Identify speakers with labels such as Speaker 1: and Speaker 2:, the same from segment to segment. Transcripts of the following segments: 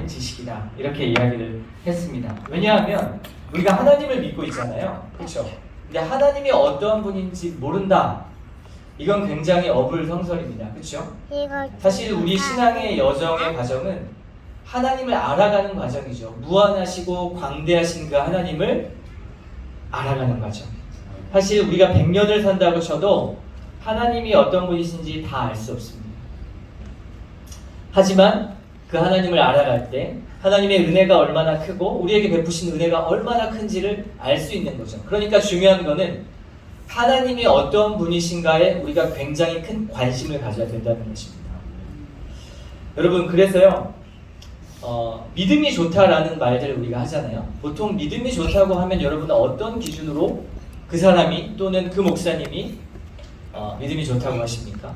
Speaker 1: 지식이다. 이렇게 이야기를 했습니다. 왜냐하면 우리가 하나님을 믿고 있잖아요. 그렇죠? 근데 하나님이 어떠한 분인지 모른다. 이건 굉장히 어불성설입니다. 그렇죠? 사실 우리 신앙의 여정의 과정은 하나님을 알아가는 과정이죠. 무한하시고 광대하신 그 하나님을 알아가는 과정. 사실 우리가 100년을 산다고 쳐도 하나님이 어떤 분이신지 다 알 수 없습니다. 하지만 그 하나님을 알아갈 때 하나님의 은혜가 얼마나 크고 우리에게 베푸신 은혜가 얼마나 큰지를 알 수 있는 거죠. 그러니까 중요한 거는 하나님이 어떤 분이신가에 우리가 굉장히 큰 관심을 가져야 된다는 것입니다. 여러분, 그래서요 믿음이 좋다라는 말들을 우리가 하잖아요. 보통 믿음이 좋다고 하면 여러분은 어떤 기준으로 그 사람이 또는 그 목사님이 믿음이 좋다고 하십니까?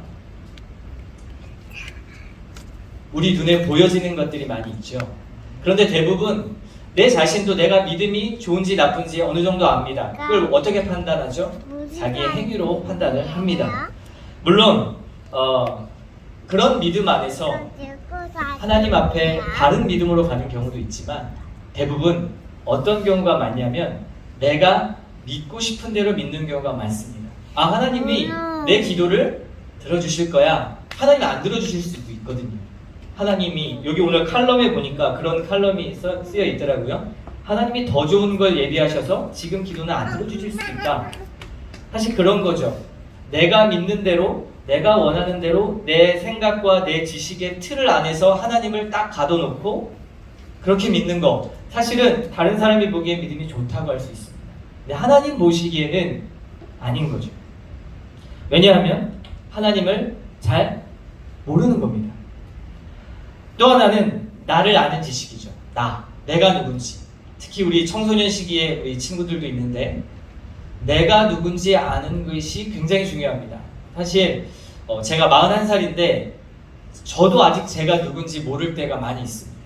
Speaker 1: 우리 눈에 보여지는 것들이 많이 있죠. 그런데 대부분 내 자신도 내가 믿음이 좋은지 나쁜지 어느 정도 압니다. 그걸 어떻게 판단하죠? 자기의 행위로 판단을 합니다. 물론 그런 믿음 안에서 하나님 앞에 바른 믿음으로 가는 경우도 있지만 대부분 어떤 경우가 많냐면 내가 믿고 싶은 대로 믿는 경우가 많습니다. 하나님이 내 기도를 들어주실 거야. 하나님이 안 들어주실 수도 있거든요. 하나님이 여기 오늘 칼럼에 보니까 그런 칼럼이 쓰여 있더라고요. 하나님이 더 좋은 걸 예비하셔서 지금 기도는 안 들어주실 수 있다. 사실 그런 거죠. 내가 믿는 대로 내가 원하는 대로 내 생각과 내 지식의 틀을 안에서 하나님을 딱 가둬놓고 그렇게 믿는 거 사실은 다른 사람이 보기에 믿음이 좋다고 할 수 있습니다. 근데 하나님 보시기에는 아닌 거죠. 왜냐하면 하나님을 잘 모르는 겁니다. 또 하나는 나를 아는 지식이죠. 내가 누군지. 특히 우리 청소년 시기에 우리 친구들도 있는데 내가 누군지 아는 것이 굉장히 중요합니다. 사실 제가 41살인데 저도 아직 제가 누군지 모를 때가 많이 있습니다.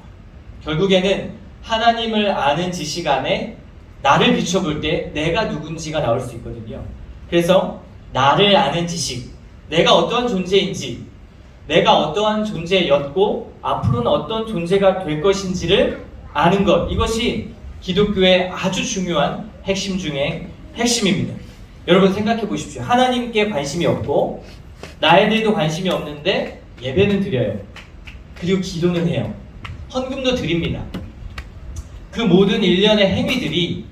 Speaker 1: 결국에는 하나님을 아는 지식 안에 나를 비춰볼 때 내가 누군지가 나올 수 있거든요. 그래서 나를 아는 지식, 내가 어떠한 존재인지, 내가 어떠한 존재였고 앞으로는 어떤 존재가 될 것인지를 아는 것, 이것이 기독교의 아주 중요한 핵심 중에 핵심입니다. 여러분 생각해 보십시오. 하나님께 관심이 없고 나에 대해도 관심이 없는데 예배는 드려요. 그리고 기도는 해요. 헌금도 드립니다. 그 모든 일련의 행위들이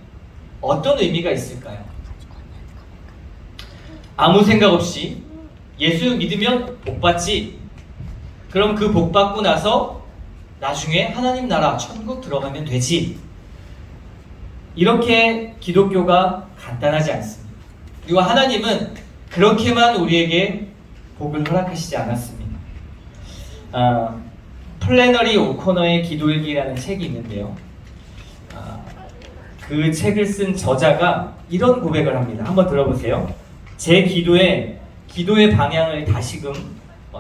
Speaker 1: 어떤 의미가 있을까요? 아무 생각 없이 예수 믿으면 복 받지. 그럼 그 복 받고 나서 나중에 하나님 나라 천국 들어가면 되지. 이렇게 기독교가 간단하지 않습니다. 그리고 하나님은 그렇게만 우리에게 복을 허락하시지 않았습니다. 플래너리 오코너의 기도일기라는 책이 있는데요. 그 책을 쓴 저자가 이런 고백을 합니다. 한번 들어보세요. 제 기도의 방향을 다시금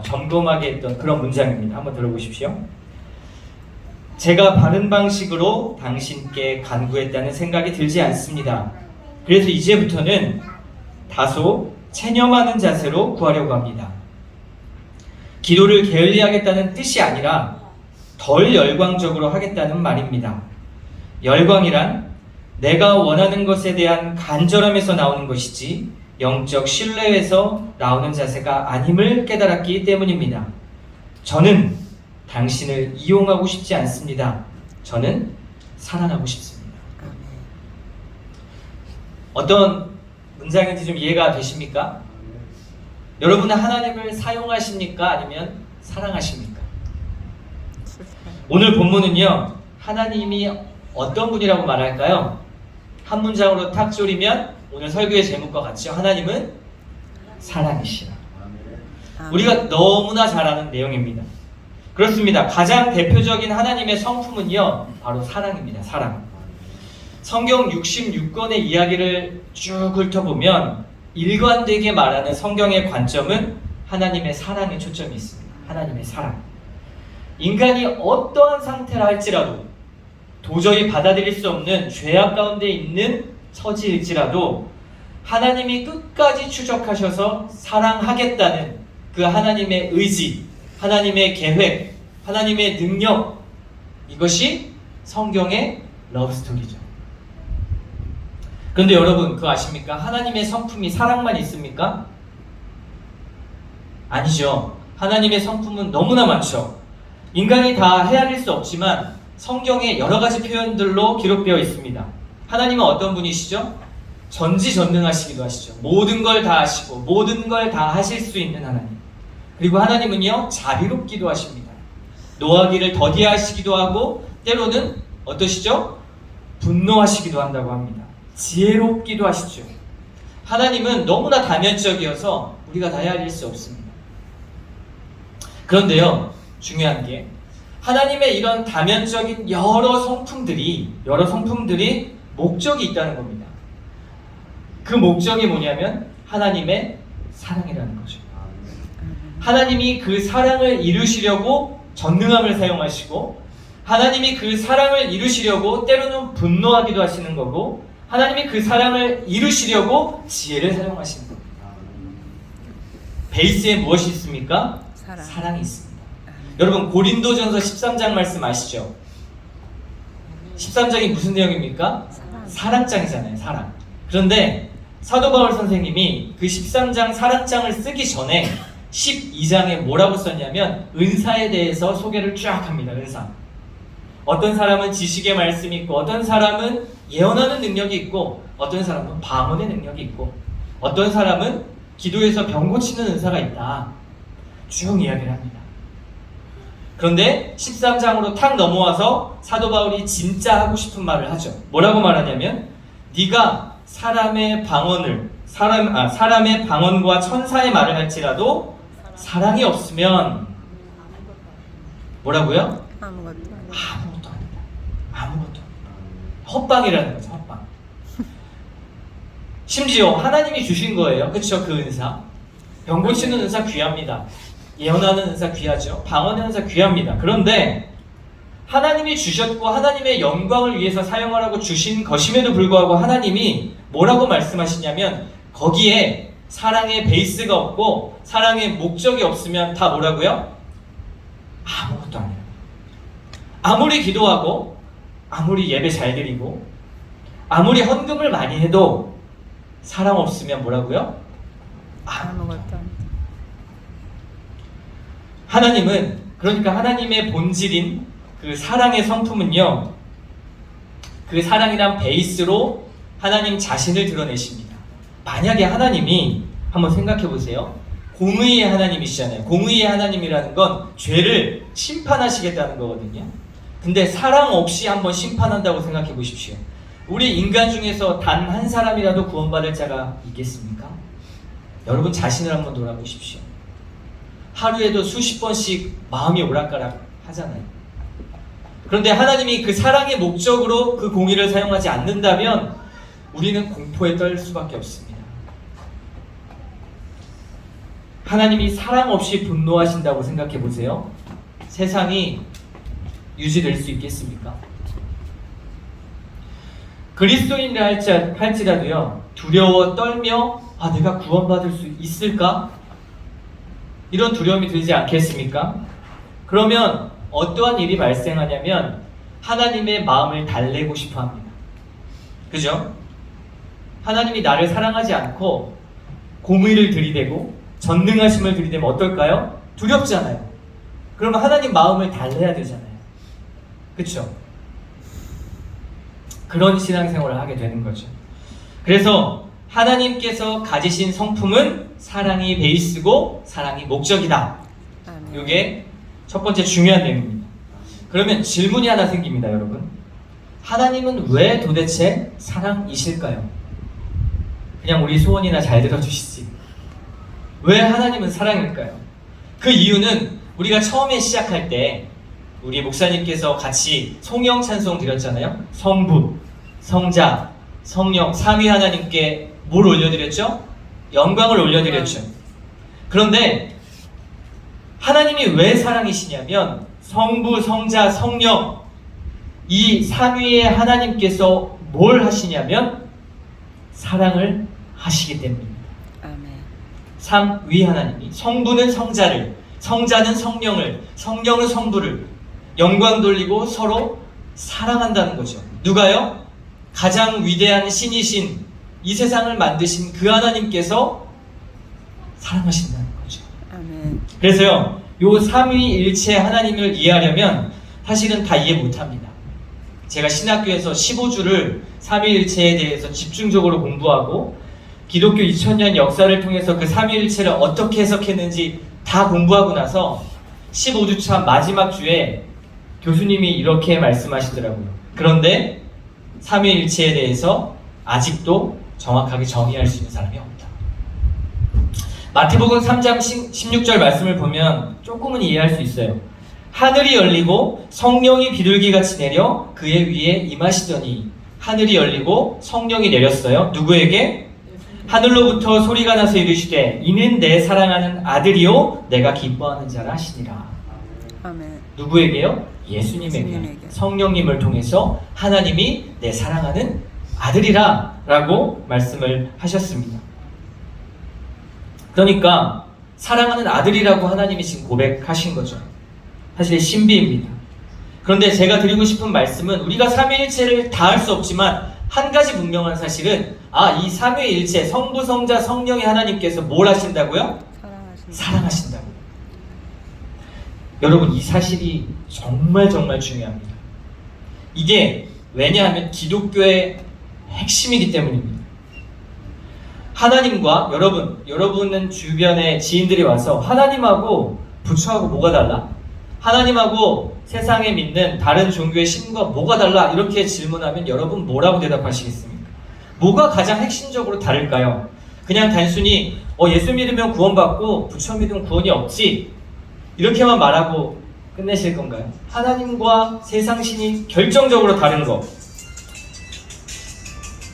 Speaker 1: 점검하게 했던 그런 문장입니다. 한번 들어보십시오. 제가 바른 방식으로 당신께 간구했다는 생각이 들지 않습니다. 그래서 이제부터는 다소 체념하는 자세로 구하려고 합니다. 기도를 게을리하겠다는 뜻이 아니라 덜 열광적으로 하겠다는 말입니다. 열광이란 내가 원하는 것에 대한 간절함에서 나오는 것이지 영적 신뢰에서 나오는 자세가 아님을 깨달았기 때문입니다. 저는 당신을 이용하고 싶지 않습니다. 저는 사랑하고 싶습니다. 어떤 문장인지 좀 이해가 되십니까? 여러분은 하나님을 사용하십니까? 아니면 사랑하십니까? 오늘 본문은요, 하나님이 어떤 분이라고 말할까요? 한 문장으로 탁 졸이면 오늘 설교의 제목과 같죠. 하나님은 사랑이시라. 우리가 너무나 잘 아는 내용입니다. 그렇습니다. 가장 대표적인 하나님의 성품은요, 바로 사랑입니다. 사랑. 성경 66권의 이야기를 쭉 훑어보면 일관되게 말하는 성경의 관점은 하나님의 사랑에 초점이 있습니다. 하나님의 사랑. 인간이 어떠한 상태라 할지라도 도저히 받아들일 수 없는 죄악 가운데 있는 처지일지라도 하나님이 끝까지 추적하셔서 사랑하겠다는 그 하나님의 의지, 하나님의 계획, 하나님의 능력, 이것이 성경의 러브스토리죠. 그런데 여러분 그거 아십니까? 하나님의 성품이 사랑만 있습니까? 아니죠. 하나님의 성품은 너무나 많죠. 인간이 다 헤아릴 수 없지만 성경에 여러 가지 표현들로 기록되어 있습니다. 하나님은 어떤 분이시죠? 전지전능하시기도 하시죠. 모든 걸 다 하시고 모든 걸 다 하실 수 있는 하나님. 그리고 하나님은요 자비롭기도 하십니다. 노하기를 더디하시기도 하고 때로는 어떠시죠? 분노하시기도 한다고 합니다. 지혜롭기도 하시죠. 하나님은 너무나 다면적이어서 우리가 다 헤아릴 수 없습니다. 그런데요 중요한 게 하나님의 이런 다면적인 여러 성품들이 목적이 있다는 겁니다. 그 목적이 뭐냐면 하나님의 사랑이라는 거죠. 하나님이 그 사랑을 이루시려고 전능함을 사용하시고 하나님이 그 사랑을 이루시려고 때로는 분노하기도 하시는 거고 하나님이 그 사랑을 이루시려고 지혜를 사용하시는 겁니다. 베이스에 무엇이 있습니까? 사랑이 있습니다. 여러분 고린도전서 13장 말씀 아시죠? 13장이 무슨 내용입니까? 사랑장이잖아요. 사랑. 그런데 사도 바울 선생님이 그 13장 사랑장을 쓰기 전에 12장에 뭐라고 썼냐면 은사에 대해서 소개를 쫙 합니다. 은사. 어떤 사람은 지식의 말씀이 있고 어떤 사람은 예언하는 능력이 있고 어떤 사람은 방언의 능력이 있고 어떤 사람은 기도에서 병 고치는 은사가 있다. 쭉 이야기를 합니다. 그런데 13장으로 탁 넘어와서 사도 바울이 진짜 하고 싶은 말을 하죠. 뭐라고 말하냐면 네가 사람의 방언과 천사의 말을 할지라도 사랑이 없으면 뭐라고요? 아무것도 아니다. 아무것도 아니다. 헛방이라는 거죠. 헛방. 심지어 하나님이 주신 거예요. 그렇죠? 그 은사. 병 고치는 은사 귀합니다. 예언하는 은사 귀하죠. 방언의 은사 귀합니다. 그런데 하나님이 주셨고 하나님의 영광을 위해서 사용하라고 주신 것임에도 불구하고 하나님이 뭐라고 말씀하시냐면 거기에 사랑의 베이스가 없고 사랑의 목적이 없으면 다 뭐라고요? 아무것도 아니에요. 아무리 기도하고 아무리 예배 잘 드리고 아무리 헌금을 많이 해도 사랑 없으면 뭐라고요? 아무것도 아니에요. 하나님은 그러니까 하나님의 본질인 그 사랑의 성품은요 그 사랑이란 베이스로 하나님 자신을 드러내십니다. 만약에 하나님이 한번 생각해 보세요. 공의의 하나님이시잖아요. 공의의 하나님이라는 건 죄를 심판하시겠다는 거거든요. 근데 사랑 없이 한번 심판한다고 생각해 보십시오. 우리 인간 중에서 단 한 사람이라도 구원받을 자가 있겠습니까? 여러분 자신을 한번 돌아보십시오. 하루에도 수십 번씩 마음이 오락가락 하잖아요. 그런데 하나님이 그 사랑의 목적으로 그 공의를 사용하지 않는다면 우리는 공포에 떨 수밖에 없습니다. 하나님이 사랑 없이 분노하신다고 생각해 보세요. 세상이 유지될 수 있겠습니까? 그리스도인이라 할지라도요 두려워 떨며 내가 구원받을 수 있을까? 이런 두려움이 들지 않겠습니까? 그러면 어떠한 일이 발생하냐면 하나님의 마음을 달래고 싶어 합니다. 그죠? 하나님이 나를 사랑하지 않고 공의를 들이대고 전능하심을 들이대면 어떨까요? 두렵잖아요. 그러면 하나님 마음을 달래야 되잖아요. 그쵸? 그런 신앙생활을 하게 되는 거죠. 그래서 하나님께서 가지신 성품은 사랑이 베이스고 사랑이 목적이다. 이게 첫 번째 중요한 내용입니다. 그러면 질문이 하나 생깁니다, 여러분. 하나님은 왜 도대체 사랑이실까요? 그냥 우리 소원이나 잘 들어주시지. 왜 하나님은 사랑일까요? 그 이유는 우리가 처음에 시작할 때 우리 목사님께서 같이 송영 찬송 드렸잖아요. 성부, 성자, 성령, 삼위 하나님께 뭘 올려드렸죠? 영광을 올려드렸죠. 그런데 하나님이 왜 사랑이시냐면 성부, 성자, 성령 이 삼위의 하나님께서 뭘 하시냐면 사랑을 하시기 때문입니다. 삼위 하나님이 성부는 성자를, 성자는 성령을, 성령은 성부를 영광 돌리고 서로 사랑한다는 거죠. 누가요? 가장 위대한 신이신 이 세상을 만드신 그 하나님께서 사랑하신다는 거죠.
Speaker 2: 아멘.
Speaker 1: 그래서요, 요 삼위일체 하나님을 이해하려면 사실은 다 이해 못합니다. 제가 신학교에서 15주를 삼위일체에 대해서 집중적으로 공부하고 기독교 2000년 역사를 통해서 그 삼위일체를 어떻게 해석했는지 다 공부하고 나서 15주차 마지막 주에 교수님이 이렇게 말씀하시더라고요. 그런데 삼위일체에 대해서 아직도 정확하게 정의할 수 있는 사람이 없다. 마태복음 3장 16절 말씀을 보면 조금은 이해할 수 있어요. 하늘이 열리고 성령이 비둘기같이 내려 그의 위에 임하시더니, 하늘이 열리고 성령이 내렸어요. 누구에게? 하늘로부터 소리가 나서 이르시되 이는 내 사랑하는 아들이요 내가 기뻐하는 자라 하시니라.
Speaker 2: 아멘.
Speaker 1: 누구에게요? 예수님에게.
Speaker 2: 예수님에게.
Speaker 1: 성령님을 통해서 하나님이 내 사랑하는 아들이라 라고 말씀을 하셨습니다. 그러니까 사랑하는 아들이라고 하나님이 지금 고백하신 거죠. 사실 신비입니다. 그런데 제가 드리고 싶은 말씀은 우리가 삼위일체를 다 할 수 없지만 한 가지 분명한 사실은 이 삼위일체 성부, 성자, 성령의 하나님께서 뭘 하신다고요? 사랑하신다고요. 여러분, 이 사실이 정말 중요합니다. 이게 왜냐하면 기독교의 핵심이기 때문입니다. 하나님과 여러분은 주변에 지인들이 와서 하나님하고 부처하고 뭐가 달라? 하나님하고 세상에 믿는 다른 종교의 신과 뭐가 달라? 이렇게 질문하면 여러분 뭐라고 대답하시겠습니까? 뭐가 가장 핵심적으로 다를까요? 그냥 단순히 예수 믿으면 구원받고 부처 믿으면 구원이 없지, 이렇게만 말하고 끝내실 건가요? 하나님과 세상 신이 결정적으로 다른 거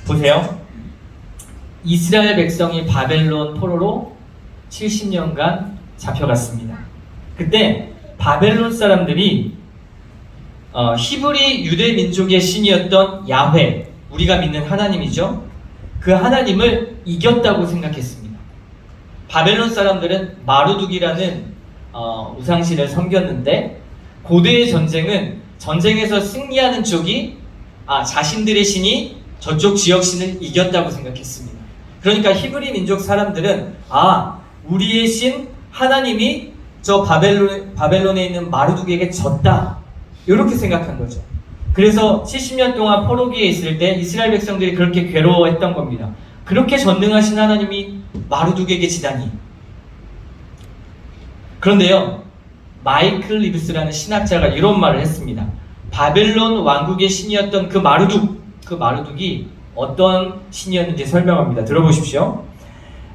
Speaker 1: 보세요. 이스라엘 백성이 바벨론 포로로 70년간 잡혀갔습니다. 그때 바벨론 사람들이 히브리 유대 민족의 신이었던 야훼, 우리가 믿는 하나님이죠. 그 하나님을 이겼다고 생각했습니다. 바벨론 사람들은 마루둑이라는 우상신을 섬겼는데, 고대의 전쟁은 전쟁에서 승리하는 쪽이 자신들의 신이 저쪽 지역 신을 이겼다고 생각했습니다. 그러니까 히브리 민족 사람들은 우리의 신 하나님이 저 바벨론에 있는 마루둑에게 졌다, 이렇게 생각한 거죠. 그래서 70년 동안 포로기에 있을 때 이스라엘 백성들이 그렇게 괴로워했던 겁니다. 그렇게 전능하신 하나님이 마루둑에게 지다니. 그런데요, 마이클 리브스라는 신학자가 이런 말을 했습니다. 바벨론 왕국의 신이었던 그 마루둑이 어떤 신이었는지 설명합니다. 들어보십시오.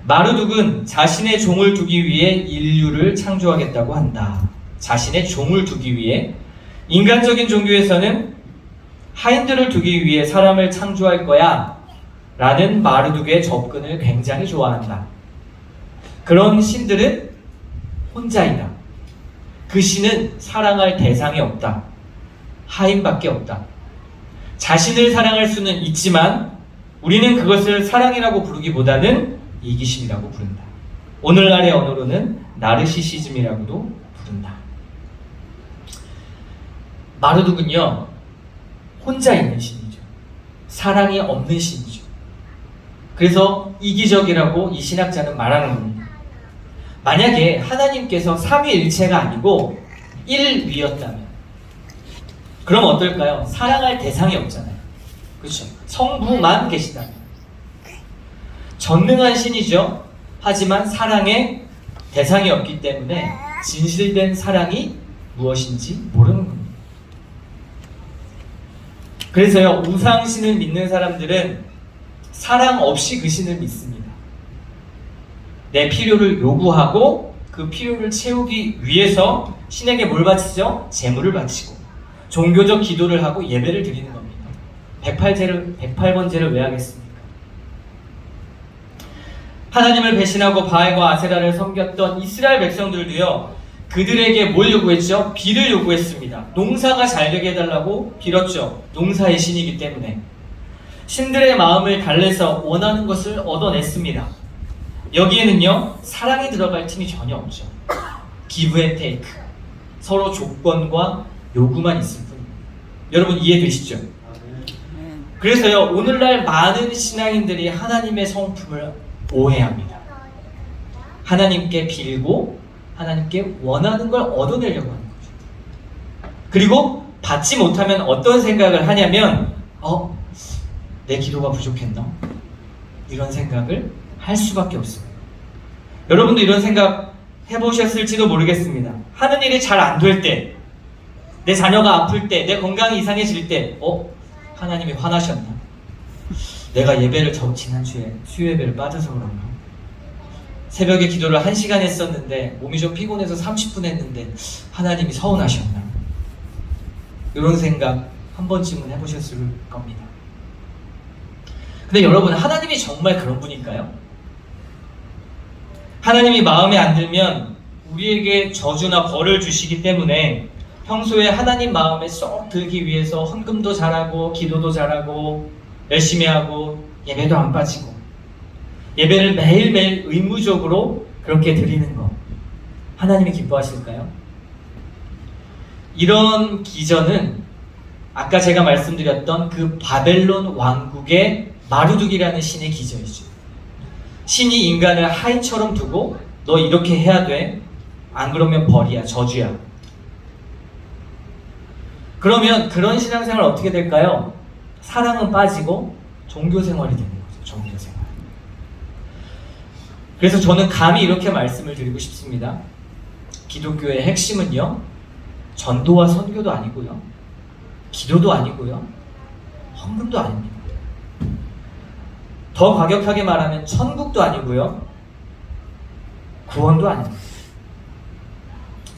Speaker 1: 마루둑은 자신의 종을 두기 위해 인류를 창조하겠다고 한다. 자신의 종을 두기 위해. 인간적인 종교에서는 하인들을 두기 위해 사람을 창조할 거야 라는 마루둑의 접근을 굉장히 좋아한다. 그런 신들은 혼자이다. 그 신은 사랑할 대상이 없다. 하인밖에 없다. 자신을 사랑할 수는 있지만 우리는 그것을 사랑이라고 부르기보다는 이기심이라고 부른다. 오늘날의 언어로는 나르시시즘이라고도 부른다. 마루둑은요, 혼자 있는 신이죠. 사랑이 없는 신이죠. 그래서 이기적이라고 이 신학자는 말하는 겁니다. 만약에 하나님께서 삼위일체가 아니고 일위였다면 그럼 어떨까요? 사랑할 대상이 없잖아요. 그렇죠? 성부만 계시다면. 전능한 신이죠. 하지만 사랑의 대상이 없기 때문에 진실된 사랑이 무엇인지 모르는 겁니다. 그래서요, 우상신을 믿는 사람들은 사랑 없이 그 신을 믿습니다. 내 필요를 요구하고 그 필요를 채우기 위해서 신에게 뭘 바치죠? 재물을 바치고 종교적 기도를 하고 예배를 드리는 겁니다. 108번째를 왜 하겠습니까? 하나님을 배신하고 바알과 아세라를 섬겼던 이스라엘 백성들도요, 그들에게 뭘 요구했죠? 비를 요구했습니다. 농사가 잘 되게 해달라고 빌었죠. 농사의 신이기 때문에. 신들의 마음을 달래서 원하는 것을 얻어냈습니다. 여기에는요, 사랑이 들어갈 틈이 전혀 없죠. 기브 앤 테이크, 서로 조건과 요구만 있을 뿐입니다. 여러분 이해되시죠? 그래서요, 오늘날 많은 신앙인들이 하나님의 성품을 오해합니다. 하나님께 빌고 하나님께 원하는 걸 얻어내려고 하는 거죠. 그리고 받지 못하면 어떤 생각을 하냐면 내 기도가 부족했나? 이런 생각을 할 수밖에 없습니다. 여러분도 이런 생각 해보셨을지도 모르겠습니다. 하는 일이 잘 안 될 때, 내 자녀가 아플 때, 내 건강이 이상해질 때 하나님이 화나셨나? 내가 예배를 지난주에 수요 예배를 빠져서 그런가? 새벽에 기도를 1시간 했었는데 몸이 좀 피곤해서 30분 했는데 하나님이 서운하셨나? 이런 생각 한 번쯤은 해보셨을 겁니다. 근데 여러분, 하나님이 정말 그런 분일까요? 하나님이 마음에 안 들면 우리에게 저주나 벌을 주시기 때문에 평소에 하나님 마음에 쏙 들기 위해서 헌금도 잘하고 기도도 잘하고 열심히 하고 예배도 안 빠지고 예배를 매일매일 의무적으로 그렇게 드리는 거 하나님이 기뻐하실까요? 이런 기전은 아까 제가 말씀드렸던 그 바벨론 왕국의 마루둑이라는 신의 기저이죠. 신이 인간을 하인처럼 두고 너 이렇게 해야 돼. 안 그러면 벌이야, 저주야. 그러면 그런 신앙생활 어떻게 될까요? 사랑은 빠지고 종교생활이 되는 거죠. 종교생활. 그래서 저는 감히 이렇게 말씀을 드리고 싶습니다. 기독교의 핵심은요, 전도와 선교도 아니고요, 기도도 아니고요, 헌금도 아닙니다. 더 과격하게 말하면 천국도 아니고요, 구원도 아닙니다.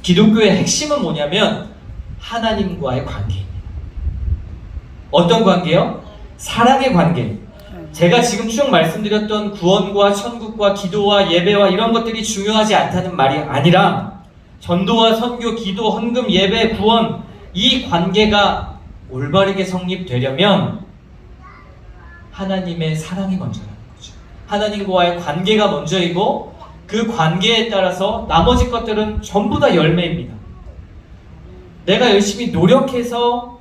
Speaker 1: 기독교의 핵심은 뭐냐면 하나님과의 관계입니다. 어떤 관계요? 사랑의 관계. 제가 지금 쭉 말씀드렸던 구원과 천국과 기도와 예배와 이런 것들이 중요하지 않다는 말이 아니라 전도와 선교, 기도, 헌금, 예배, 구원, 이 관계가 올바르게 성립되려면 하나님의 사랑이 먼저라는 거죠. 하나님과의 관계가 먼저이고 그 관계에 따라서 나머지 것들은 전부 다 열매입니다. 내가 열심히 노력해서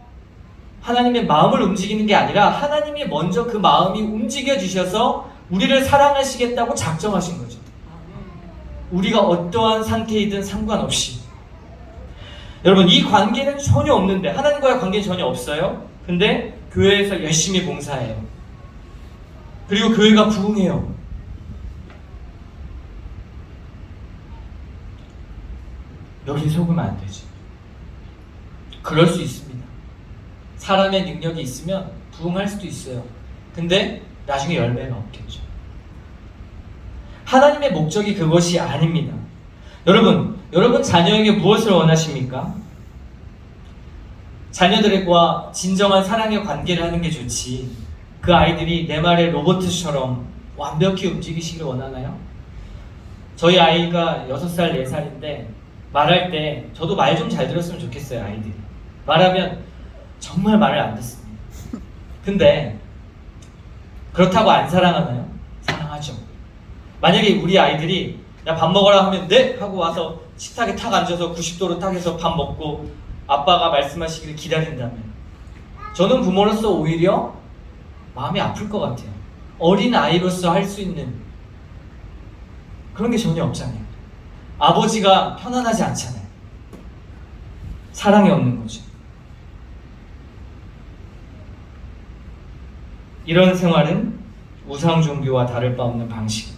Speaker 1: 하나님의 마음을 움직이는 게 아니라 하나님이 먼저 그 마음이 움직여 주셔서 우리를 사랑하시겠다고 작정하신 거죠. 우리가 어떠한 상태이든 상관없이. 여러분, 이 관계는 전혀 없는데, 하나님과의 관계는 전혀 없어요. 근데 교회에서 열심히 봉사해요. 그리고 교회가 부흥해요. 여기 속으면 안 되지. 그럴 수 있습니다. 사람의 능력이 있으면 부흥할 수도 있어요. 근데 나중에 열매가 없겠죠. 하나님의 목적이 그것이 아닙니다. 여러분 자녀에게 무엇을 원하십니까? 자녀들과 진정한 사랑의 관계를 하는 게 좋지, 그 아이들이 내 말에 로봇처럼 완벽히 움직이시길 원하나요? 저희 아이가 6살, 4살인데 말할 때 저도 말 좀 잘 들었으면 좋겠어요. 아이들이 말하면 정말 말을 안 듣습니다. 근데 그렇다고 안 사랑하나요? 사랑하죠. 만약에 우리 아이들이 야 밥 먹어라 하면 네! 하고 와서 식탁에 탁 앉아서 90도로 탁 해서 밥 먹고 아빠가 말씀하시기를 기다린다면, 저는 부모로서 오히려 마음이 아플 것 같아요. 어린 아이로서 할 수 있는 그런 게 전혀 없잖아요. 아버지가 편안하지 않잖아요. 사랑이 없는 거죠. 이런 생활은 우상 종교와 다를 바 없는 방식입니다.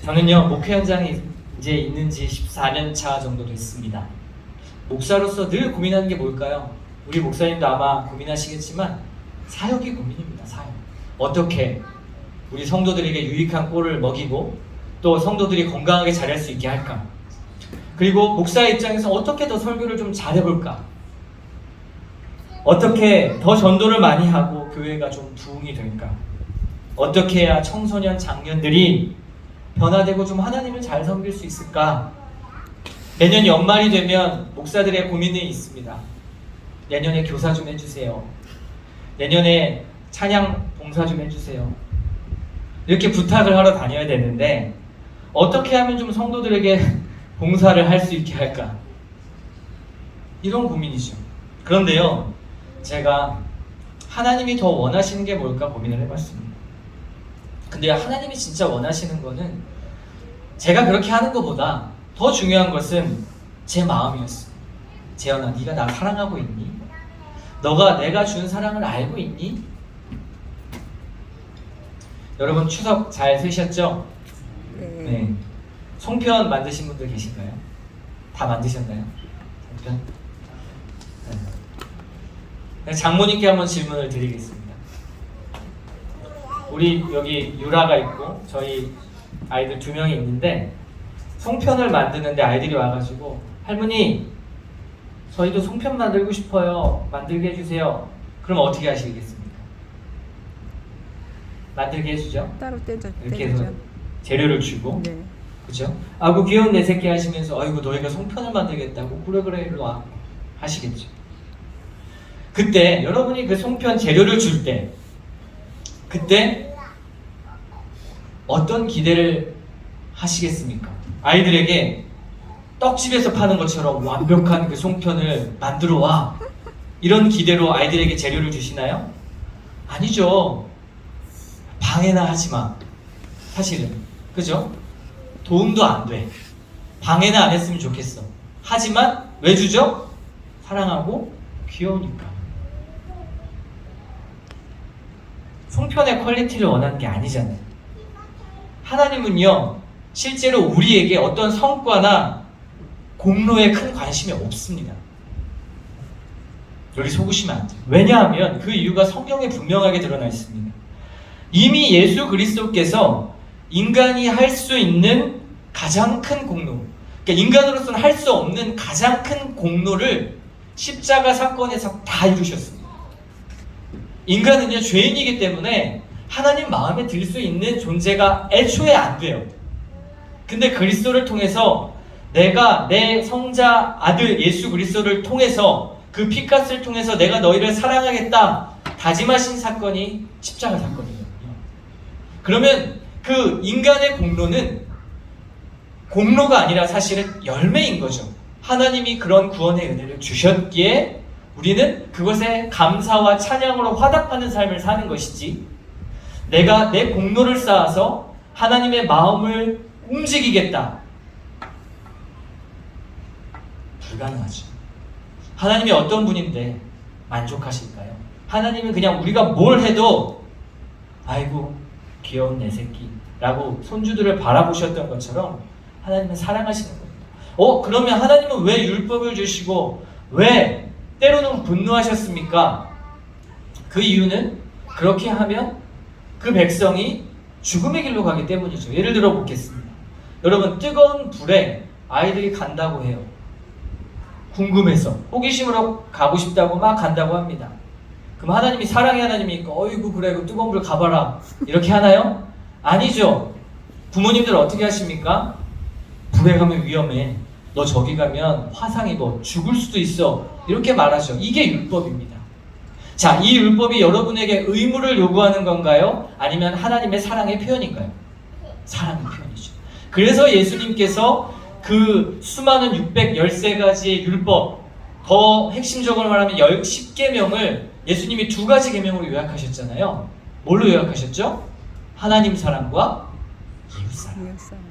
Speaker 1: 저는요, 목회 현장에 이제 있는 지 14년 차 정도 됐습니다. 목사로서 늘 고민하는 게 뭘까요? 우리 목사님도 아마 고민하시겠지만 사역이 고민입니다. 사역. 어떻게 우리 성도들에게 유익한 꼴을 먹이고 또 성도들이 건강하게 자랄 수 있게 할까? 그리고 목사의 입장에서 어떻게 더 설교를 좀 잘해볼까? 어떻게 더 전도를 많이 하고 교회가 좀 부흥이 될까? 어떻게 해야 청소년, 장년들이 변화되고 좀 하나님을 잘 섬길 수 있을까? 내년 연말이 되면 목사들의 고민이 있습니다. 내년에 교사 좀 해주세요. 내년에 찬양 봉사 좀 해주세요. 이렇게 부탁을 하러 다녀야 되는데 어떻게 하면 좀 성도들에게 봉사를 할 수 있게 할까? 이런 고민이죠. 그런데요, 제가 하나님이 더 원하시는 게 뭘까 고민을 해봤습니다. 근데 하나님이 진짜 원하시는 거는 제가 그렇게 하는 것보다 더 중요한 것은 제 마음이었어요. 재현아, 네가 나 사랑하고 있니? 너가 내가 준 사랑을 알고 있니? 여러분 추석 잘 쓰셨죠? 네. 송편 만드신 분들 계신가요? 다 만드셨나요? 송편? 네. 장모님께 한번 질문을 드리겠습니다. 우리 여기 유라가 있고 저희 아이들 2명이 있는데 송편을 만드는데 아이들이 와가지고 할머니 저희도 송편 만들고 싶어요. 만들게 해주세요. 그럼 어떻게 하시겠습니까? 만들게 해주죠?
Speaker 2: 따로 떼죠.
Speaker 1: 이렇게 해서 재료를 주고
Speaker 2: 네.
Speaker 1: 그죠? 아이고 귀여운 내 새끼 하시면서 아이고 너희가 송편을 만들겠다고 그래 일로 와 하시겠죠. 그때 여러분이 그 송편 재료를 줄 때 그때 어떤 기대를 하시겠습니까? 아이들에게 떡집에서 파는 것처럼 완벽한 그 송편을 만들어 와 이런 기대로 아이들에게 재료를 주시나요? 아니죠. 방해나 하지 마. 사실은 그죠? 도움도 안 돼. 방해나 안 했으면 좋겠어. 하지만 왜 주죠? 사랑하고 귀여우니까. 송편의 퀄리티를 원하는 게 아니잖아요. 하나님은요 실제로 우리에게 어떤 성과나 공로에 큰 관심이 없습니다. 여기 속으시면 안 돼요. 왜냐하면 그 이유가 성경에 분명하게 드러나 있습니다. 이미 예수 그리스도께서 인간이 할 수 있는 가장 큰 공로, 그러니까 인간으로서는 할 수 없는 가장 큰 공로를 십자가 사건에서 다 이루셨습니다. 인간은요 죄인이기 때문에 하나님 마음에 들 수 있는 존재가 애초에 안 돼요. 근데 그리스도를 통해서 내가 내 성자 아들 예수 그리스도를 통해서 그 피값을 통해서 내가 너희를 사랑하겠다 다짐하신 사건이 십자가 사건이거든요. 그러면 그 인간의 공로는 공로가 아니라 사실은 열매인 거죠. 하나님이 그런 구원의 은혜를 주셨기에 우리는 그것에 감사와 찬양으로 화답하는 삶을 사는 것이지 내가 내 공로를 쌓아서 하나님의 마음을 움직이겠다. 불가능하죠. 하나님이 어떤 분인데 만족하실까요? 하나님은 그냥 우리가 뭘 해도 아이고 귀여운 내 새끼라고 손주들을 바라보셨던 것처럼 하나님은 사랑하시는 겁니다. 그러면 하나님은 왜 율법을 주시고 왜 때로는 분노하셨습니까? 그 이유는 그렇게 하면 그 백성이 죽음의 길로 가기 때문이죠. 예를 들어 보겠습니다. 여러분 뜨거운 불에 아이들이 간다고 해요. 궁금해서 호기심으로 가고 싶다고 막 간다고 합니다. 그럼 하나님이 사랑의 하나님이니까 어이구 그래 그 뜨거운 불 가봐라 이렇게 하나요? 아니죠. 부모님들 어떻게 하십니까? 불에 가면 위험해. 너 저기 가면 화상 입어. 죽을 수도 있어. 이렇게 말하죠. 이게 율법입니다. 자, 이 율법이 여러분에게 의무를 요구하는 건가요? 아니면 하나님의 사랑의 표현인가요? 사랑의 표현이죠. 그래서 예수님께서 그 수많은 613가지의 율법, 더 핵심적으로 말하면 10계명을 예수님이 2가지 계명으로 요약하셨잖아요. 뭘로 요약하셨죠? 하나님 사랑과 이웃사랑.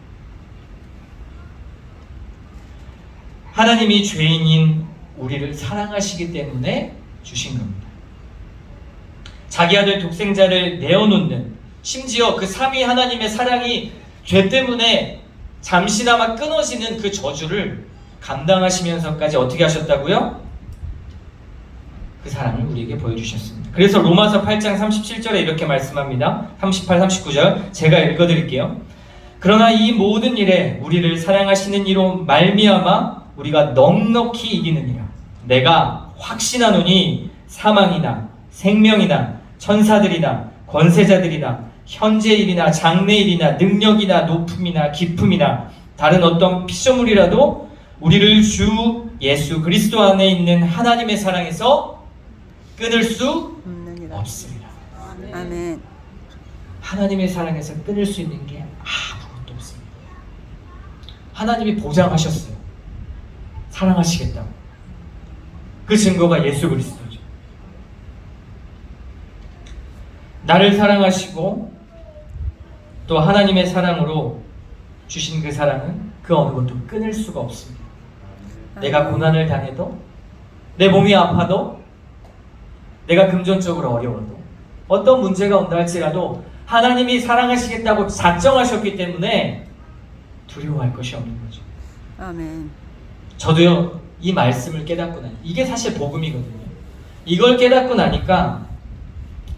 Speaker 1: 하나님이 죄인인 우리를 사랑하시기 때문에 주신 겁니다. 자기 아들 독생자를 내어놓는, 심지어 그 삼위 하나님의 사랑이 죄 때문에 잠시나마 끊어지는 그 저주를 감당하시면서까지 어떻게 하셨다고요? 그 사랑을 우리에게 보여주셨습니다. 그래서 로마서 8장 37절에 이렇게 말씀합니다. 38, 39절 제가 읽어드릴게요. 그러나 이 모든 일에 우리를 사랑하시는 이로 말미암아 우리가 넉넉히 이기느니라. 내가 확신하노니 사망이나 생명이나 천사들이나 권세자들이나 현재일이나 장래일이나 능력이나 높음이나 깊음이나 다른 어떤 피조물이라도 우리를 주 예수 그리스도 안에 있는 하나님의 사랑에서 끊을 수 없습니다.
Speaker 2: 아멘.
Speaker 1: 하나님의 사랑에서 끊을 수 있는 게 아무것도 없습니다. 하나님이 보장하셨어요. 사랑하시겠다고. 그 증거가 예수 그리스도죠. 나를 사랑하시고 또 하나님의 사랑으로 주신 그 사랑은 그 어느 것도 끊을 수가 없습니다. 내가 고난을 당해도, 내 몸이 아파도, 내가 금전적으로 어려워도, 어떤 문제가 온다 할지라도 하나님이 사랑하시겠다고 작정하셨기 때문에 두려워할 것이 없는 거죠.
Speaker 2: 아멘.
Speaker 1: 저도요, 이 말씀을 깨닫고 나니, 이게 사실 복음이거든요. 이걸 깨닫고 나니까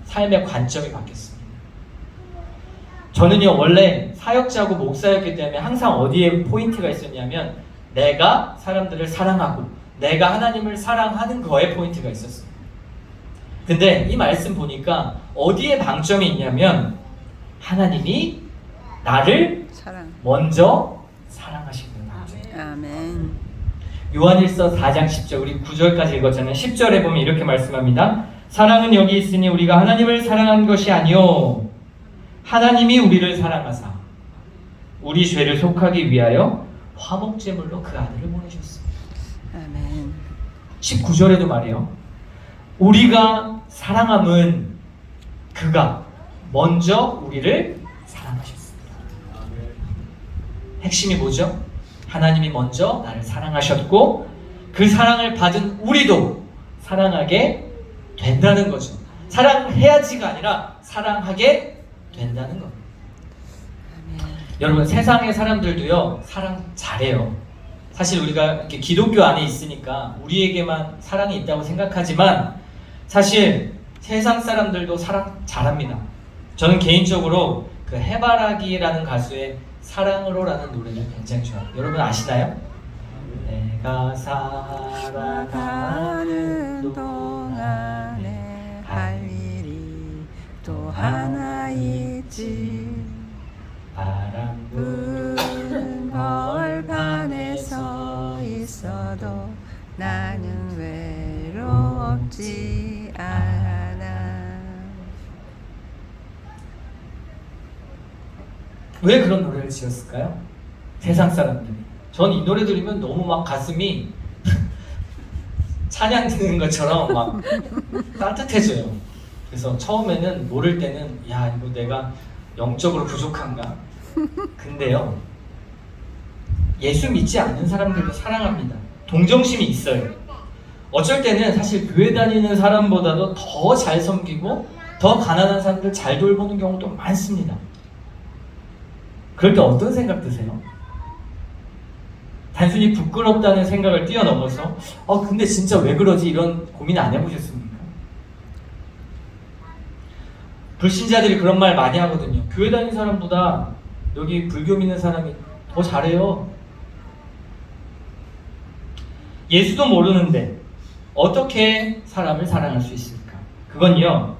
Speaker 1: 삶의 관점이 바뀌었습니다. 저는요, 원래 사역자고 목사였기 때문에 항상 어디에 포인트가 있었냐면 내가 사람들을 사랑하고 내가 하나님을 사랑하는 거에 포인트가 있었어요. 근데 이 말씀 보니까 어디에 방점이 있냐면 하나님이 나를 먼저 사랑하시는 방점.
Speaker 2: 아멘.
Speaker 1: 요한일서 4장 10절, 우리 9절까지 읽었잖아요. 10절에 보면 이렇게 말씀합니다. 사랑은 여기 있으니 우리가 하나님을 사랑한 것이 아니요 하나님이 우리를 사랑하사 우리 죄를 속하기 위하여 화목제물로 그 아들을 보내셨습니다.
Speaker 2: 아멘.
Speaker 1: 19절에도 말해요. 우리가 사랑함은 그가 먼저 우리를 사랑하셨습니다. 핵심이 뭐죠? 하나님이 먼저 나를 사랑하셨고 그 사랑을 받은 우리도 사랑하게 된다는 거죠. 사랑해야지가 아니라 사랑하게 된다는 겁니다. 여러분, 세상의 사람들도요 사랑 잘해요. 사실 우리가 이렇게 기독교 안에 있으니까 우리에게만 사랑이 있다고 생각하지만 사실 세상 사람들도 사랑 잘합니다. 저는 개인적으로 그 해바라기라는 가수의 사랑으로라는 노래를 굉장히 좋아해요. 여러분 아시나요? 내가 살아가는
Speaker 2: 동안에 할 일이 또 하나 있지.
Speaker 1: 바람
Speaker 2: 부는 벌판에 서 있어도 나는 외롭지 않아.
Speaker 1: 왜 그런 노래를 지었을까요? 세상 사람들이. 전 이 노래 들으면 너무 막 가슴이 찬양 드는 것처럼 막 따뜻해져요. 그래서 처음에는 모를 때는 야, 이거 내가 영적으로 부족한가? 근데요, 예수 믿지 않는 사람들도 사랑합니다. 동정심이 있어요. 어쩔 때는 사실 교회 다니는 사람보다도 더 잘 섬기고 더 가난한 사람들 잘 돌보는 경우도 많습니다. 그럴 때 어떤 생각 드세요? 단순히 부끄럽다는 생각을 뛰어넘어서 근데 진짜 왜 그러지? 이런 고민 안 해보셨습니까? 불신자들이 그런 말 많이 하거든요. 교회 다니는 사람보다 여기 불교 믿는 사람이 더 잘해요. 예수도 모르는데 어떻게 사람을 사랑할 수 있습니까? 그건요,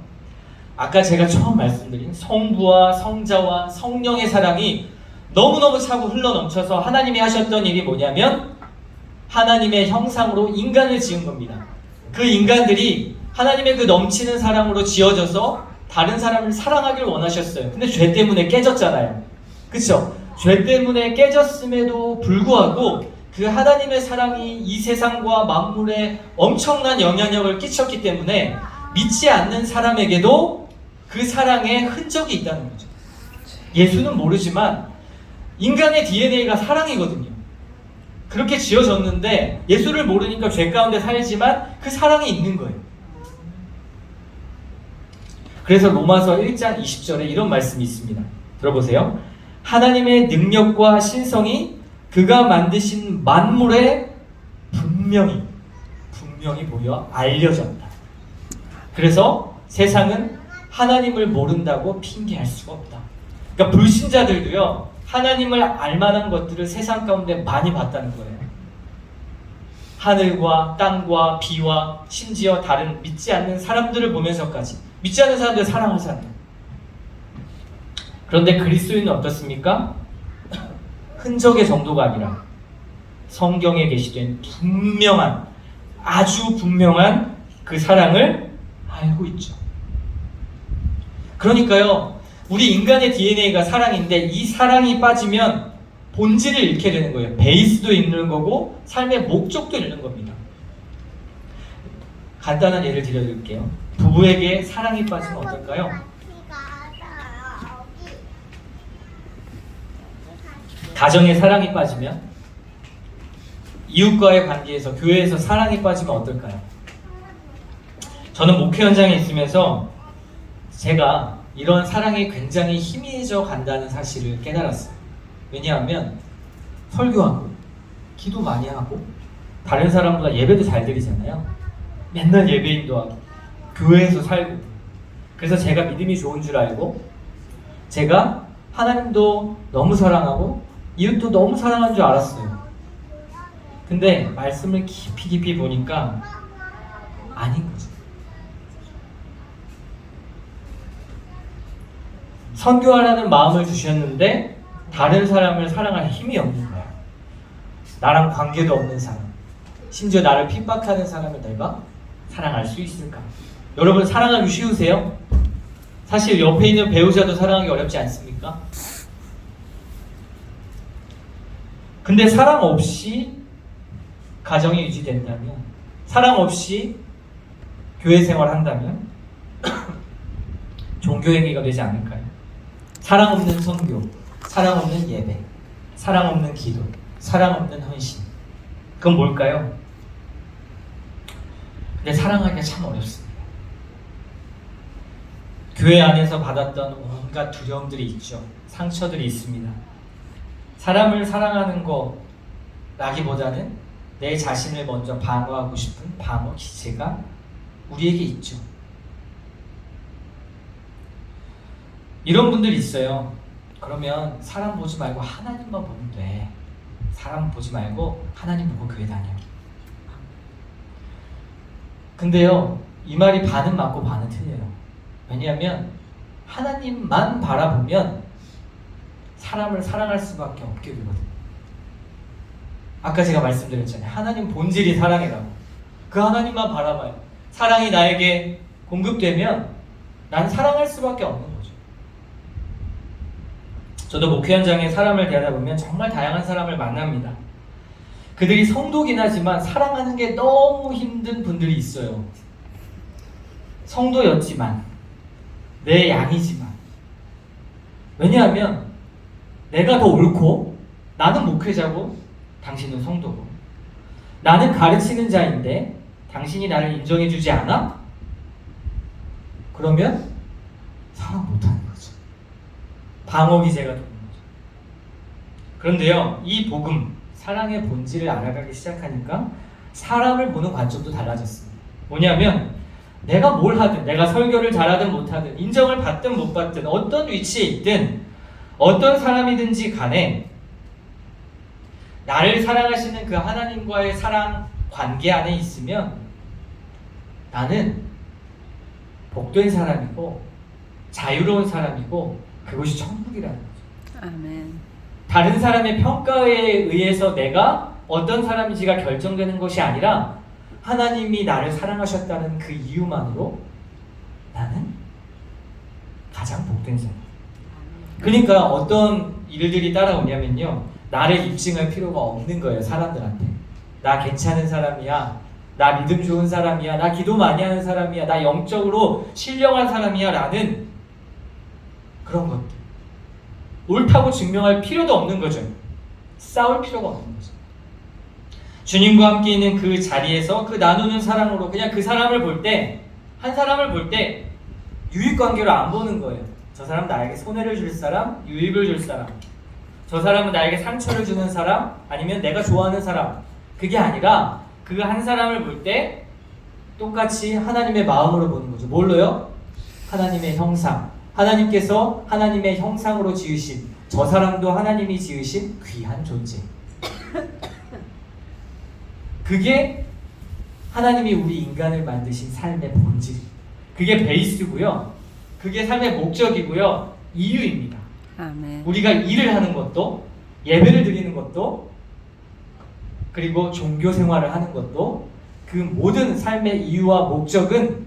Speaker 1: 아까 제가 처음 말씀드린 성부와 성자와 성령의 사랑이 너무너무 차고 흘러넘쳐서 하나님이 하셨던 일이 뭐냐면 하나님의 형상으로 인간을 지은 겁니다. 그 인간들이 하나님의 그 넘치는 사랑으로 지어져서 다른 사람을 사랑하길 원하셨어요. 근데 죄 때문에 깨졌잖아요. 그쵸? 죄 때문에 깨졌음에도 불구하고 그 하나님의 사랑이 이 세상과 만물에 엄청난 영향력을 끼쳤기 때문에 믿지 않는 사람에게도 그 사랑의 흔적이 있다는 거죠. 예수는 모르지만 인간의 DNA가 사랑이거든요. 그렇게 지어졌는데 예수를 모르니까 죄 가운데 살지만 그 사랑이 있는 거예요. 그래서 로마서 1장 20절에 이런 말씀이 있습니다. 들어보세요. 하나님의 능력과 신성이 그가 만드신 만물에 분명히 보여 알려졌다. 그래서 세상은 하나님을 모른다고 핑계할 수가 없다. 그러니까 불신자들도요, 하나님을 알만한 것들을 세상 가운데 많이 봤다는 거예요. 하늘과 땅과 비와 심지어 다른 믿지 않는 사람들을 보면서까지 믿지 않는 사람들을 사랑하잖아요. 그런데 그리스도인은 어떻습니까? 흔적의 정도가 아니라 성경에 게시된 분명한, 아주 분명한 그 사랑을 알고 있죠. 그러니까요, 우리 인간의 DNA가 사랑인데 이 사랑이 빠지면 본질을 잃게 되는 거예요. 베이스도 잃는 거고 삶의 목적도 잃는 겁니다. 간단한 예를 들어드릴게요. 부부에게 사랑이 빠지면 어떨까요? 가정에 사랑이 빠지면, 이웃과의 관계에서, 교회에서 사랑이 빠지면 어떨까요? 저는 목회 현장에 있으면서 제가 이런 사랑이 굉장히 희미해져 간다는 사실을 깨달았어요. 왜냐하면 설교하고 기도 많이 하고 다른 사람보다 예배도 잘 드리잖아요. 맨날 예배인도 하고 교회에서 살고, 그래서 제가 믿음이 좋은 줄 알고 제가 하나님도 너무 사랑하고 이웃도 너무 사랑한 줄 알았어요. 근데 말씀을 깊이 보니까 아닌 거죠. 선교하라는 마음을 주셨는데 다른 사람을 사랑할 힘이 없는 거예요. 나랑 관계도 없는 사람, 심지어 나를 핍박하는 사람을 내가 사랑할 수 있을까? 여러분, 사랑하기 쉬우세요? 사실 옆에 있는 배우자도 사랑하기 어렵지 않습니까? 근데 사랑 없이 가정이 유지된다면, 사랑 없이 교회 생활한다면 종교행위가 되지 않을까요? 사랑 없는 선교, 사랑 없는 예배, 사랑 없는 기도, 사랑 없는 헌신, 그건 뭘까요? 근데 사랑하기가 참 어렵습니다. 교회 안에서 받았던 온갖 두려움들이 있죠. 상처들이 있습니다. 사람을 사랑하는 거라기보다는 내 자신을 먼저 방어하고 싶은 방어 기제가 우리에게 있죠. 이런 분들이 있어요. 그러면 사람 보지 말고 하나님만 보면 돼. 사람 보지 말고 하나님 보고 교회 다녀. 근데요, 이 말이 반은 맞고 반은 틀려요. 왜냐하면 하나님만 바라보면 사람을 사랑할 수밖에 없게 되거든요. 아까 제가 말씀드렸잖아요. 하나님 본질이 사랑이라고. 그 하나님만 바라봐요. 사랑이 나에게 공급되면 난 사랑할 수밖에 없는 거죠. 저도 목회 현장에 사람을 대하다 보면 정말 다양한 사람을 만납니다. 그들이 성도긴 하지만 사랑하는 게 너무 힘든 분들이 있어요. 성도였지만, 내 양이지만. 왜냐하면 내가 더 옳고, 나는 목회자고 당신은 성도고, 나는 가르치는 자인데 당신이 나를 인정해주지 않아? 그러면 사랑 못하는 거죠. 방어 기제가 되는 거죠. 그런데요, 이 복음, 사랑의 본질을 알아가기 시작하니까 사람을 보는 관점도 달라졌습니다. 뭐냐면 내가 뭘 하든, 내가 설교를 잘하든 못하든, 인정을 받든 못 받든, 어떤 위치에 있든, 어떤 사람이든지 간에 나를 사랑하시는 그 하나님과의 사랑 관계 안에 있으면 나는 복된 사람이고 자유로운 사람이고 그것이 천국이라는 거죠.
Speaker 2: 아멘.
Speaker 1: 다른 사람의 평가에 의해서 내가 어떤 사람인지가 결정되는 것이 아니라 하나님이 나를 사랑하셨다는 그 이유만으로 나는 가장 복된 사람. 그러니까 어떤 일들이 따라오냐면요, 나를 입증할 필요가 없는 거예요. 사람들한테 나 괜찮은 사람이야, 나 믿음 좋은 사람이야, 나 기도 많이 하는 사람이야, 나 영적으로 신령한 사람이야 라는 그런 것들, 옳다고 증명할 필요도 없는 거죠. 싸울 필요가 없는 거죠. 주님과 함께 있는 그 자리에서 그 나누는 사랑으로 그냥 그 사람을 볼 때, 한 사람을 볼 때 유익관계로 안 보는 거예요. 저 사람 나에게 손해를 줄 사람, 유익을 줄 사람, 저 사람은 나에게 상처를 주는 사람, 아니면 내가 좋아하는 사람, 그게 아니라 그 한 사람을 볼 때 똑같이 하나님의 마음으로 보는 거죠. 뭘로요? 하나님의 형상, 하나님께서 하나님의 형상으로 지으신 저 사람도 하나님이 지으신 귀한 존재. 그게 하나님이 우리 인간을 만드신 삶의 본질, 그게 베이스고요, 그게 삶의 목적이고요, 이유입니다.
Speaker 2: 아멘.
Speaker 1: 우리가 일을 하는 것도, 예배를 드리는 것도, 그리고 종교 생활을 하는 것도, 그 모든 삶의 이유와 목적은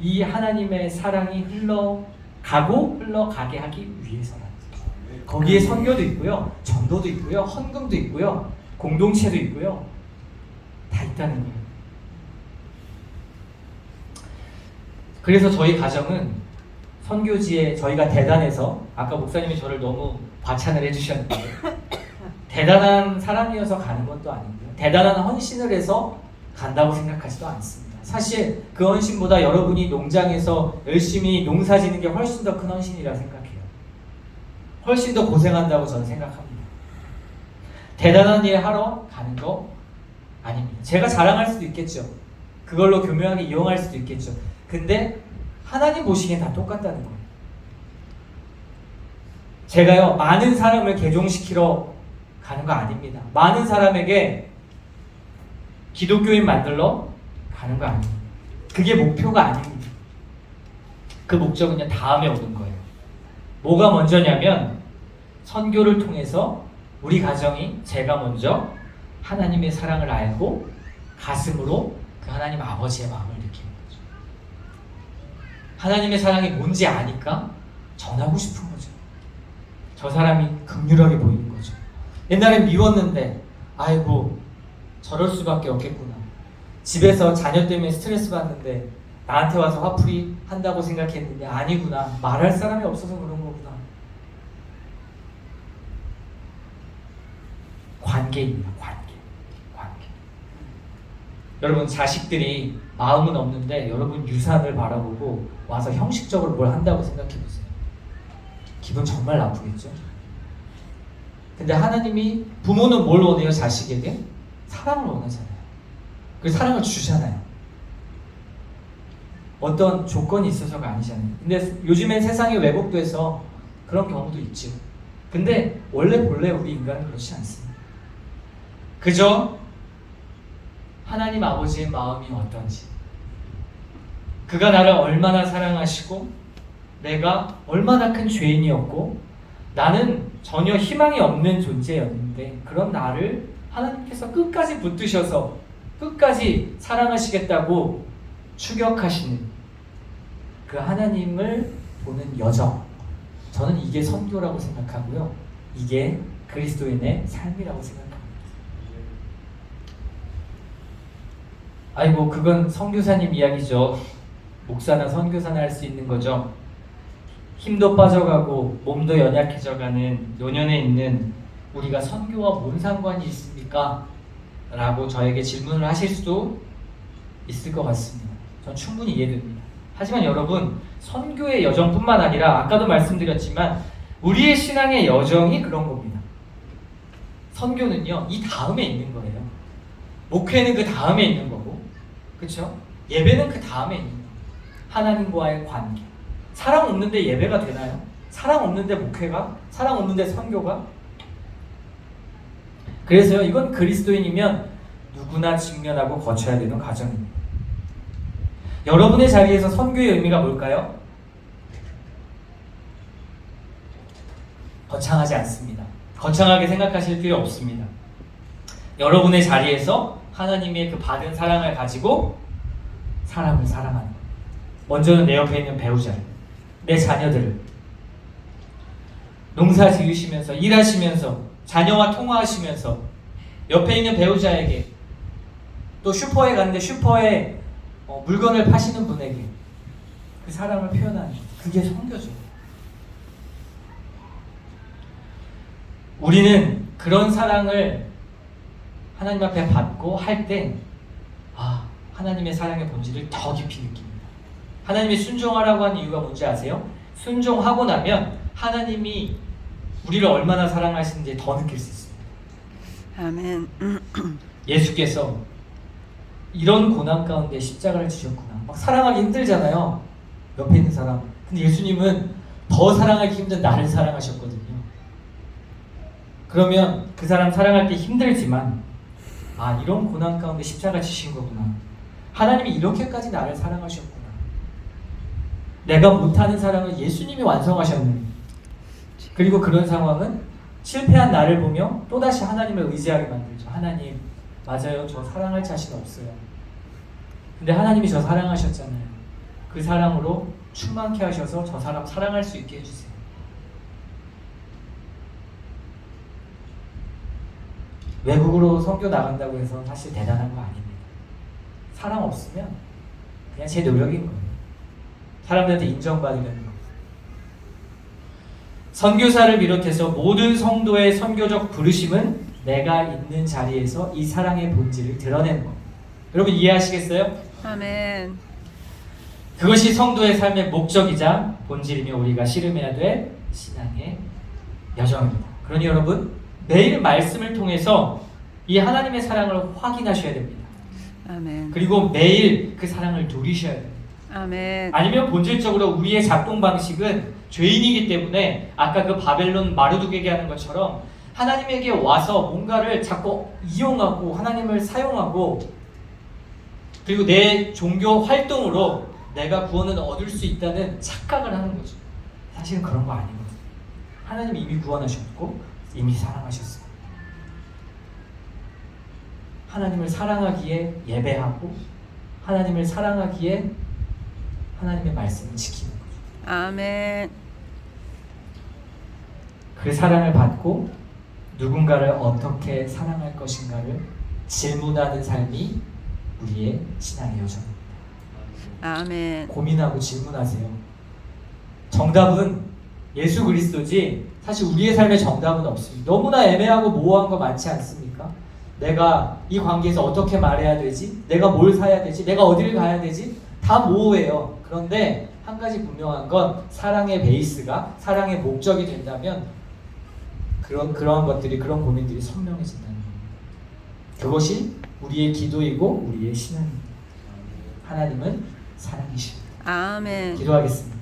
Speaker 1: 이 하나님의 사랑이 흘러가게 하기 위해서라는 거죠. 거기에 선교도 있고요, 전도도 있고요, 헌금도 있고요, 공동체도 있고요, 다 있다는 거예요. 그래서 저희 가정은 선교지에 저희가 대단해서 아까 목사님이 저를 너무 과찬을 해주셨는데 대단한 사람이어서 가는 것도 아니고요. 대단한 헌신을 해서 간다고 생각하지도 않습니다. 사실 그 헌신보다 여러분이 농장에서 열심히 농사 짓는 게 훨씬 더 큰 헌신이라 생각해요. 훨씬 더 고생한다고 저는 생각합니다. 대단한 일 하러 가는 거 아닙니다. 제가 자랑할 수도 있겠죠. 그걸로 교묘하게 이용할 수도 있겠죠. 근데 하나님 보시기엔 다 똑같다는 거예요. 제가요 많은 사람을 개종시키러 가는 거 아닙니다. 많은 사람에게 기독교인 만들러 가는 거 아닙니다. 그게 목표가 아닙니다. 그 목적은요 다음에 오는 거예요. 뭐가 먼저냐면 선교를 통해서 우리 가정이 제가 먼저 하나님의 사랑을 알고 가슴으로 그 하나님 아버지의 마음을 느끼는 거죠. 하나님의 사랑이 뭔지 아니까 전하고 싶은 거죠. 저 사람이 긍휼하게 보이는 거죠. 옛날엔 미웠는데 아이고 저럴 수밖에 없겠구나. 집에서 자녀 때문에 스트레스 받는데 나한테 와서 화풀이 한다고 생각했는데 아니구나. 말할 사람이 없어서 그런 거구나. 관계입니다. 관계. 여러분 자식들이 마음은 없는데 여러분 유산을 바라보고 와서 형식적으로 뭘 한다고 생각해보세요. 기분 정말 나쁘겠죠? 근데 하나님이 부모는 뭘 원해요? 자식에게? 사랑을 원하잖아요. 그 사랑을 주잖아요. 어떤 조건이 있어서가 아니잖아요. 근데 요즘엔 세상이 왜곡돼서 그런 경우도 있죠. 근데 원래 본래 우리 인간은 그렇지 않습니다. 그저 하나님 아버지의 마음이 어떤지, 그가 나를 얼마나 사랑하시고 내가 얼마나 큰 죄인이었고 나는 전혀 희망이 없는 존재였는데 그런 나를 하나님께서 끝까지 붙드셔서 끝까지 사랑하시겠다고 추격하시는 그 하나님을 보는 여정, 저는 이게 선교라고 생각하고요. 이게 그리스도인의 삶이라고 생각합니다. 아이고 그건 선교사님 이야기죠. 목사나 선교사나 할 수 있는 거죠. 힘도 빠져가고 몸도 연약해져가는 노년에 있는 우리가 선교와 뭔 상관이 있습니까? 라고 저에게 질문을 하실 수도 있을 것 같습니다. 전 충분히 이해됩니다. 하지만 여러분 선교의 여정뿐만 아니라 아까도 말씀드렸지만 우리의 신앙의 여정이 그런 겁니다. 선교는요 이 다음에 있는 거예요. 목회는 그 다음에 있는 거고, 그렇죠? 예배는 그 다음에 있는 거예요. 하나님과의 관계. 사랑 없는데 예배가 되나요? 사랑 없는데 목회가? 사랑 없는데 선교가? 그래서요 이건 그리스도인이면 누구나 직면하고 거쳐야 되는 과정입니다. 여러분의 자리에서 선교의 의미가 뭘까요? 거창하지 않습니다. 거창하게 생각하실 필요 없습니다. 여러분의 자리에서 하나님의 그 받은 사랑을 가지고 사람을 사랑하는 것. 먼저는 내 옆에 있는 배우자를, 내 자녀들을, 농사 지으시면서 일하시면서 자녀와 통화하시면서 옆에 있는 배우자에게, 또 슈퍼에 갔는데 슈퍼에 물건을 파시는 분에게 그 사랑을 표현하는 것. 그게 선교죠. 우리는 그런 사랑을 하나님 앞에 받고 할 때 하나님의 사랑의 본질을 더 깊이 느낍니다. 하나님이 순종하라고 하는 이유가 뭔지 아세요? 순종하고 나면 하나님이 우리를 얼마나 사랑하시는지 더 느낄 수 있습니다.
Speaker 2: 아멘.
Speaker 1: 예수께서 이런 고난 가운데 십자가를 지셨구나. 막 사랑하기 힘들잖아요. 옆에 있는 사람. 근데 예수님은 더 사랑하기 힘든 나를 사랑하셨거든요. 그러면 그 사람 사랑할 때 힘들지만 이런 고난 가운데 십자가 지신 거구나. 하나님이 이렇게까지 나를 사랑하셨구나. 내가 못하는 사랑을 예수님이 완성하셨네. 그리고 그런 상황은 실패한 나를 보며 또다시 하나님을 의지하게 만들죠. 하나님, 맞아요. 저 사랑할 자신 없어요. 근데 하나님이 저 사랑하셨잖아요. 그 사랑으로 충만케 하셔서 저 사람 사랑할 수 있게 해주세요. 외국으로 선교 나간다고 해서 사실 대단한 거 아닙니다. 사랑 없으면 그냥 제 노력인 거예요. 사람들한테 인정받으려는 거. 선교사를 비롯해서 모든 성도의 선교적 부르심은 내가 있는 자리에서 이 사랑의 본질을 드러내는 거. 여러분 이해하시겠어요?
Speaker 2: 아멘.
Speaker 1: 그것이 성도의 삶의 목적이자 본질이며 우리가 씨름해야 될 신앙의 여정입니다. 그러니 여러분 매일 말씀을 통해서 이 하나님의 사랑을 확인하셔야 됩니다.
Speaker 2: 아멘.
Speaker 1: 그리고 매일 그 사랑을 누리셔야 됩니다.
Speaker 2: 아멘.
Speaker 1: 아니면 본질적으로 우리의 작동 방식은 죄인이기 때문에 아까 그 바벨론 마르둑에게 하는 것처럼 하나님에게 와서 뭔가를 자꾸 이용하고 하나님을 사용하고 그리고 내 종교 활동으로 내가 구원을 얻을 수 있다는 착각을 하는 거죠. 사실은 그런 거 아니거든요. 하나님이 이미 구원하셨고 이미 사랑하셨어요. 하나님을 사랑하기에 예배하고 하나님을 사랑하기에 하나님의 말씀을 지키는 거죠.
Speaker 2: 아멘.
Speaker 1: 그 사랑을 받고 누군가를 어떻게 사랑할 것인가를 질문하는 삶이 우리의 신앙의 여정입니다.
Speaker 2: 아멘.
Speaker 1: 고민하고 질문하세요. 정답은 예수 그리스도지 사실 우리의 삶에 정답은 없습니다. 너무나 애매하고 모호한 거 많지 않습니까? 내가 이 관계에서 어떻게 말해야 되지? 내가 뭘 사야 되지? 내가 어디를 가야 되지? 다 모호해요. 그런데 한 가지 분명한 건 사랑의 베이스가 사랑의 목적이 된다면 그러한 것들이 그런 고민들이 선명해진다는 겁니다. 그것이 우리의 기도이고 우리의 신앙입니다. 하나님은 사랑이십니다.
Speaker 2: 아멘.
Speaker 1: 기도하겠습니다.